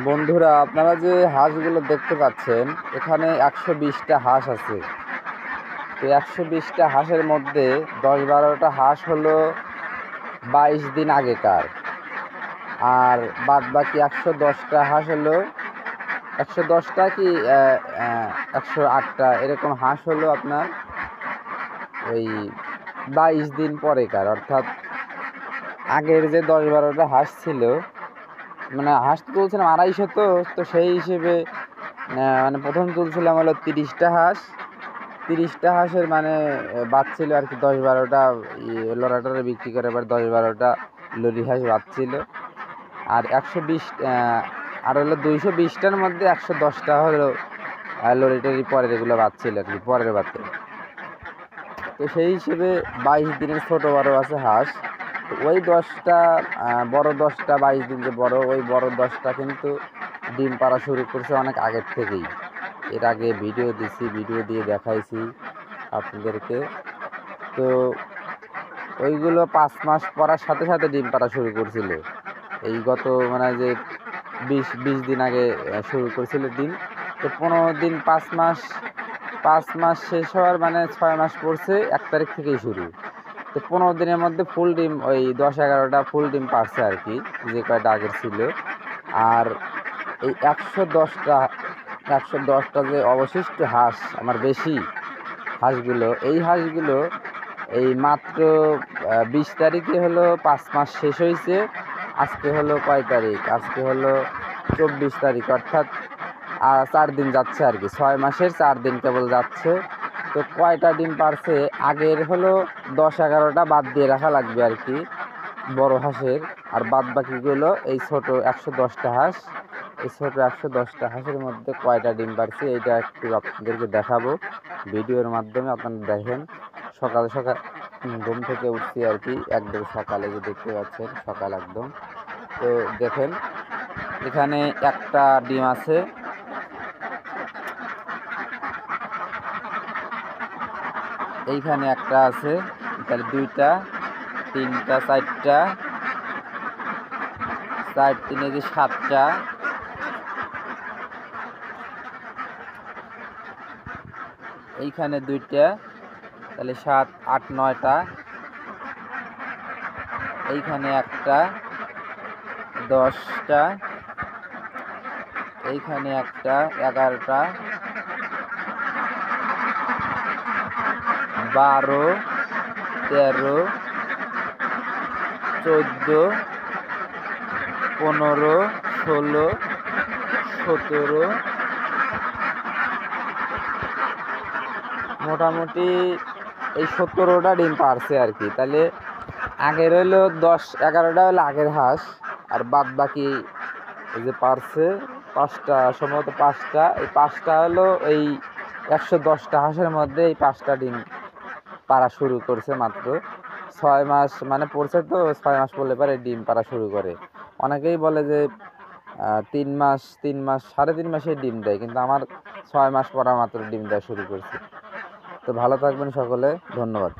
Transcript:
বন্ধুরা, আপনারা যে হাঁসগুলো দেখতে পাচ্ছেন, এখানে 120টা হাঁস আছে। তো 120টা হাঁসের মধ্যে 10-12টা হাঁস হলো 22 দিন আগেকার, আর বাদ বাকি 110টা হাঁস হলো 110টা কি 108টা এরকম হাঁস হলো আপনার ওই 22 দিন পরেকার। অর্থাৎ আগের যে 10-12টা হাঁস ছিল, মানে হাঁস তো তুলছিলাম 250, তো সেই হিসেবে মানে প্রথম তুলছিলাম হলো 30টা হাঁস। 30টা হাঁসের মানে বাচ্ছিল আর কি 10-12টা লড়াটারে বিক্রি করে, এবার 10-12টা লরি হাঁস বাচ্ছিল। আর 120 আর হলো 220টার মধ্যে 110টা হলো লরিটারি পরের এগুলো বাচ্ছিল আর কি, পরের বাচ্চা। তো সেই হিসেবে 22 দিনের ছোটো বড়ো আছে হাঁস। তো ওই 10টা বড় 10টা 22 দিন যে বড়, ওই বড় 10টা কিন্তু ডিম পাড়া শুরু করছে অনেক আগের থেকেই। এর আগে ভিডিও দিছি, ভিডিও দিয়ে দেখাইছি আপনাদেরকে। তো ওইগুলো 5 মাস পড়ার সাথে সাথে ডিম পাড়া শুরু করছিল। এই গত মানে যে 20 দিন আগে শুরু করেছিল ডিম। তো 15 দিন 5 মাস শেষ হওয়ার মানে 6 মাস পড়ছে 1 তারিখ থেকেই শুরু। তো 15 দিনের মধ্যে ফুল ডিম ওই 10-11টা ফুল ডিম পারছে আর কি, যে কয়টা আগের ছিল। আর এই 110টা যে অবশিষ্ট হাঁস, আমার বেশি হাঁসগুলো, এই হাঁসগুলো এই মাত্র 20 তারিখে হলো 5 মাস শেষ হয়েছে। আজকে হলো কয় তারিখ? আজকে হলো 24 তারিখ, অর্থাৎ 4 দিন যাচ্ছে আর কি, 6 মাসের 4 দিন কেবল যাচ্ছে। তো কয়টা ডিম পারছে? আগের হলো 10-11টা বাদ দিয়ে রাখা লাগবে আর কি বড় হাঁসের, আর বাদ বাকিগুলো এই ছোট 110টা হাঁস। এই ছোট 110টা হাঁসের মধ্যে কয়টা ডিম পারছে এইটা একটু আপনাদেরকে দেখাবো ভিডিওর মাধ্যমে। আপনারা দেখেন, সকাল সকাল ঘুম থেকে উঠছি আর কি, একদম সকালে যে দেখতে পাচ্ছেন, সকাল একদম। তো দেখেন, এখানে একটা ডিম আছে, এইখানে একটা আছে, তাহলে 2টা 3টা 4টা 4 3 যে 7টা, এইখানে 2টা, তাহলে 7 8 9টা, এইখানে একটা 10টা, এইখানে একটা 11টা 12 13 14 15 16 17, মোটামুটি এই 17টা ডিম পারছে আর কি। তাহলে আগের হলো 10-11টা হলো আগের হাঁস, আর বাদ বাকি এই যে পারছে 5টা, সম্ভবত 5টা, এই 5টা হলো এই 110টা হাঁসের মধ্যে এই 5টা ডিম পাড়া শুরু করছে মাত্র 6 মাস মানে পড়ছে। তো 6 মাস পড়লে পরে ডিম পাড়া শুরু করে। অনেকেই বলে যে 3 মাস 3.5 মাসে ডিম দেয়, কিন্তু আমার 6 মাস পড়া মাত্র ডিম দেওয়া শুরু করছে। তো ভালো থাকবেন সকলে, ধন্যবাদ।